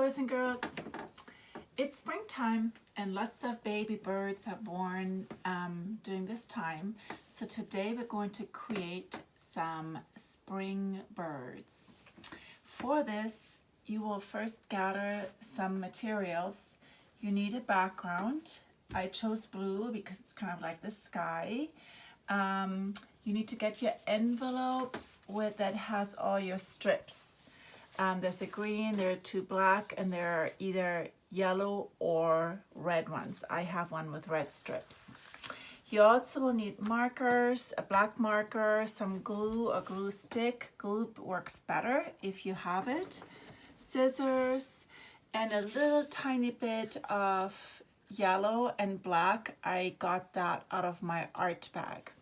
boys and girls. It's springtime and lots of baby birds are born during this time. So today we're going to create some spring birds. For this, you will first gather some materials. You need a background. I chose blue because it's kind of like the sky. You need to get your envelopes that has all your strips. There's a green, there are two black, and there are either yellow or red ones. I have one with red strips. You also will need markers, a black marker, some glue, a glue stick. Glue works better if you have it. Scissors, and a little tiny bit of yellow and black. I got that out of my art bag.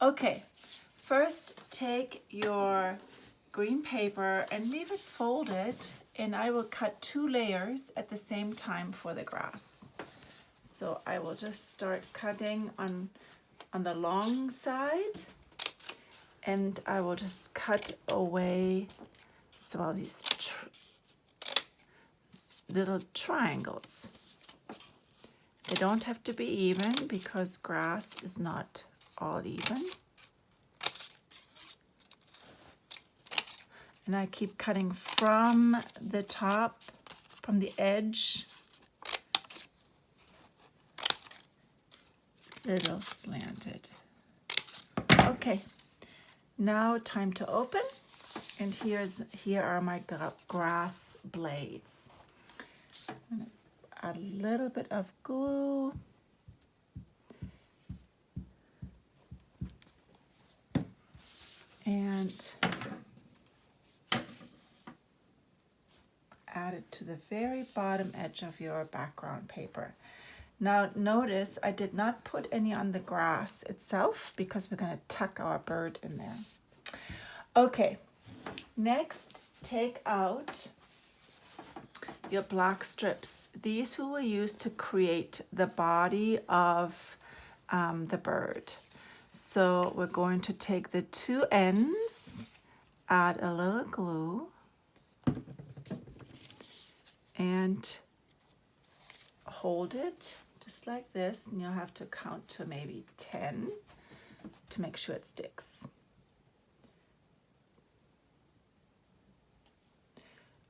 Okay, first take your green paper and leave it folded, and I will cut 2 layers at the same time for the grass. So I will just start cutting on the long side, and I will just cut away some of these little triangles. They don't have to be even because grass is not all even. And I keep cutting from the top, from the edge, little slanted. Okay, now time to open. And here are my grass blades. I'm gonna add a little bit of glue. And add it to the very bottom edge of your background paper. Now notice I did not put any on the grass itself because we're going to tuck our bird in there. Okay, next take out your black strips. These we will use to create the body of the bird. So we're going to take the 2 ends, add a little glue, and hold it just like this, and you'll have to count to maybe 10 to make sure it sticks.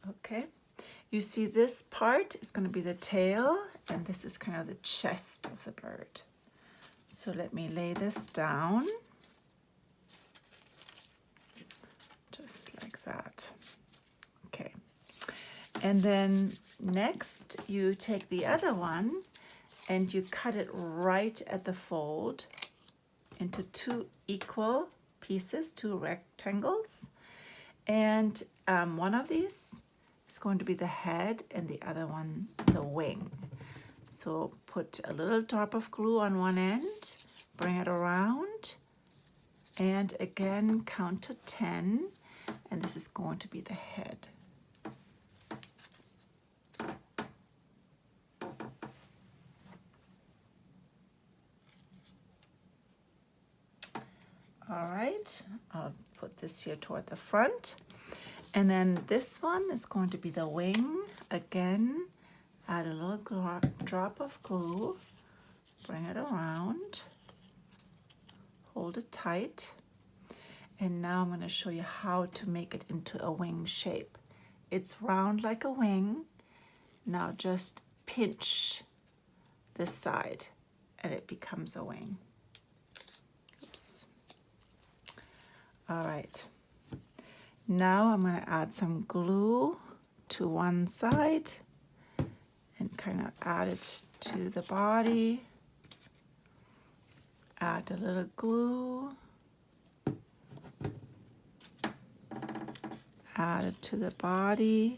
Okay, you see this part is going to be the tail, and this is kind of the chest of the bird. So let me lay this down, just like that. Okay. And then next you take the other one and you cut it right at the fold into 2 equal pieces, 2 rectangles. And one of these is going to be the head and the other one the wing. So put a little drop of glue on one end, bring it around, and again count to 10, and this is going to be the head. All right, I'll put this here toward the front. And then this one is going to be the wing. Again, add a little drop of glue, bring it around, hold it tight. And now I'm going to show you how to make it into a wing shape. It's round like a wing. Now just pinch this side and it becomes a wing. Oops. All right, now I'm going to add some glue to one side and kind of add it to the body. Add a little glue. Add it to the body.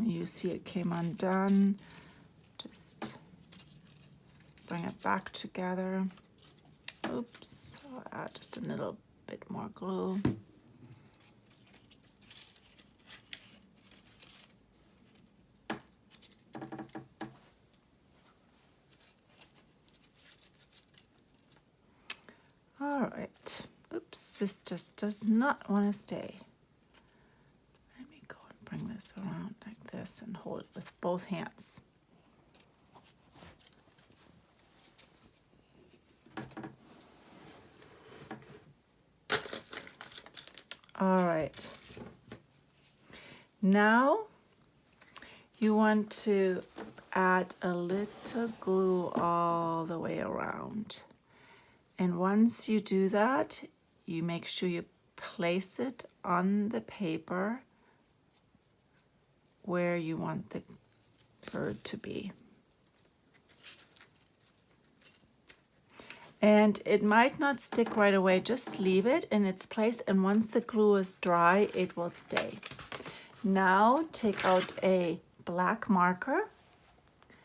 You see it came undone. Just bring it back together. Oops, I'll add just a little bit more glue. All right, oops, this just does not want to stay. Let me across and hold it with both hands. All right. Now you want to add a little glue all the way around. And once you do that, you make sure you place it on the paper where you want the bird to be. And it might not stick right away, just leave it in its place, and once the glue is dry, it will stay. Now take out a black marker.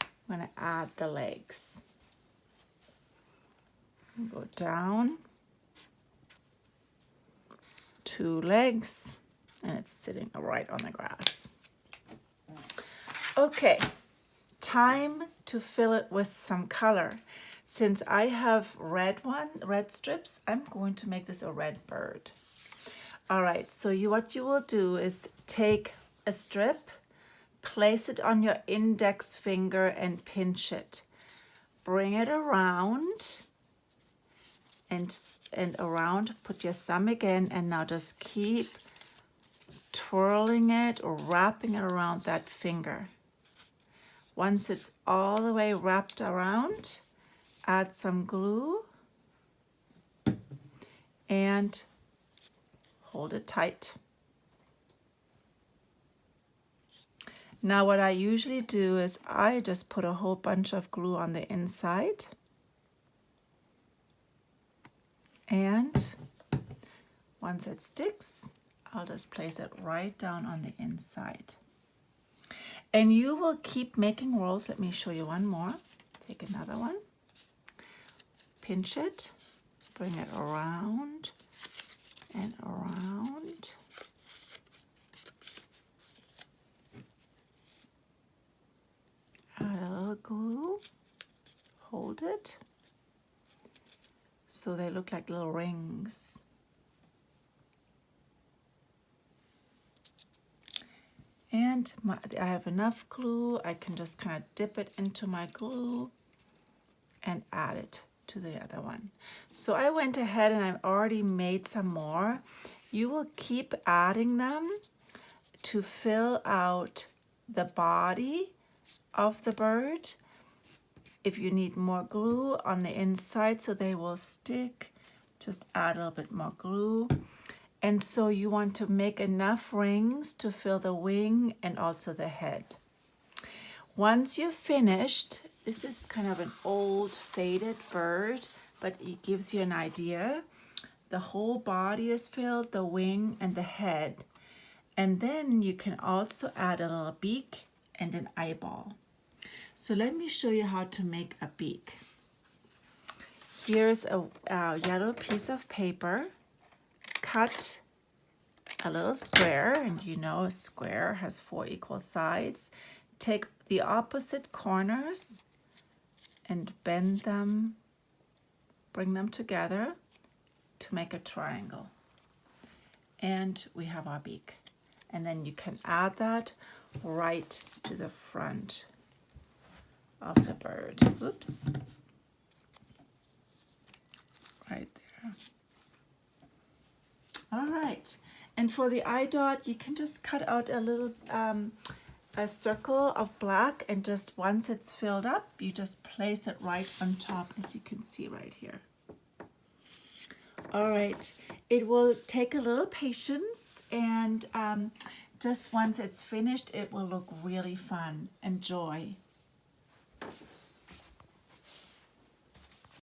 I'm going to add the legs. Go down, 2 legs, and it's sitting right on the grass. Okay, time to fill it with some color. Since I have red strips, I'm going to make this a red bird. All right, so what you will do is take a strip, place it on your index finger and pinch it. Bring it around and around, put your thumb again, and now just keep twirling it or wrapping it around that finger. Once it's all the way wrapped around, add some glue and hold it tight. Now what I usually do is I just put a whole bunch of glue on the inside, and once it sticks, I'll just place it right down on the inside. And you will keep making rolls. Let me show you one more. Take another one, pinch it, bring it around and around. Add a little glue, hold it, so they look like little rings. And I have enough glue. I can just kind of dip it into my glue and add it to the other one. So I went ahead and I've already made some more. You will keep adding them to fill out the body of the bird. If you need more glue on the inside so they will stick, just add a little bit more glue. And so you want to make enough rings to fill the wing and also the head. Once you've finished, this is kind of an old faded bird, but it gives you an idea. The whole body is filled, the wing and the head. And then you can also add a little beak and an eyeball. So let me show you how to make a beak. Here's a yellow piece of paper. Cut a little square, and you know a square has 4 equal sides. Take the opposite corners and bend them, bring them together to make a triangle. And we have our beak. And then you can add that right to the front of the bird. Oops. Right there. All right. And for the eye dot, you can just cut out a little a circle of black, and just once it's filled up, you just place it right on top, as you can see right here. All right, it will take a little patience, and just once it's finished, it will look really fun. Enjoy.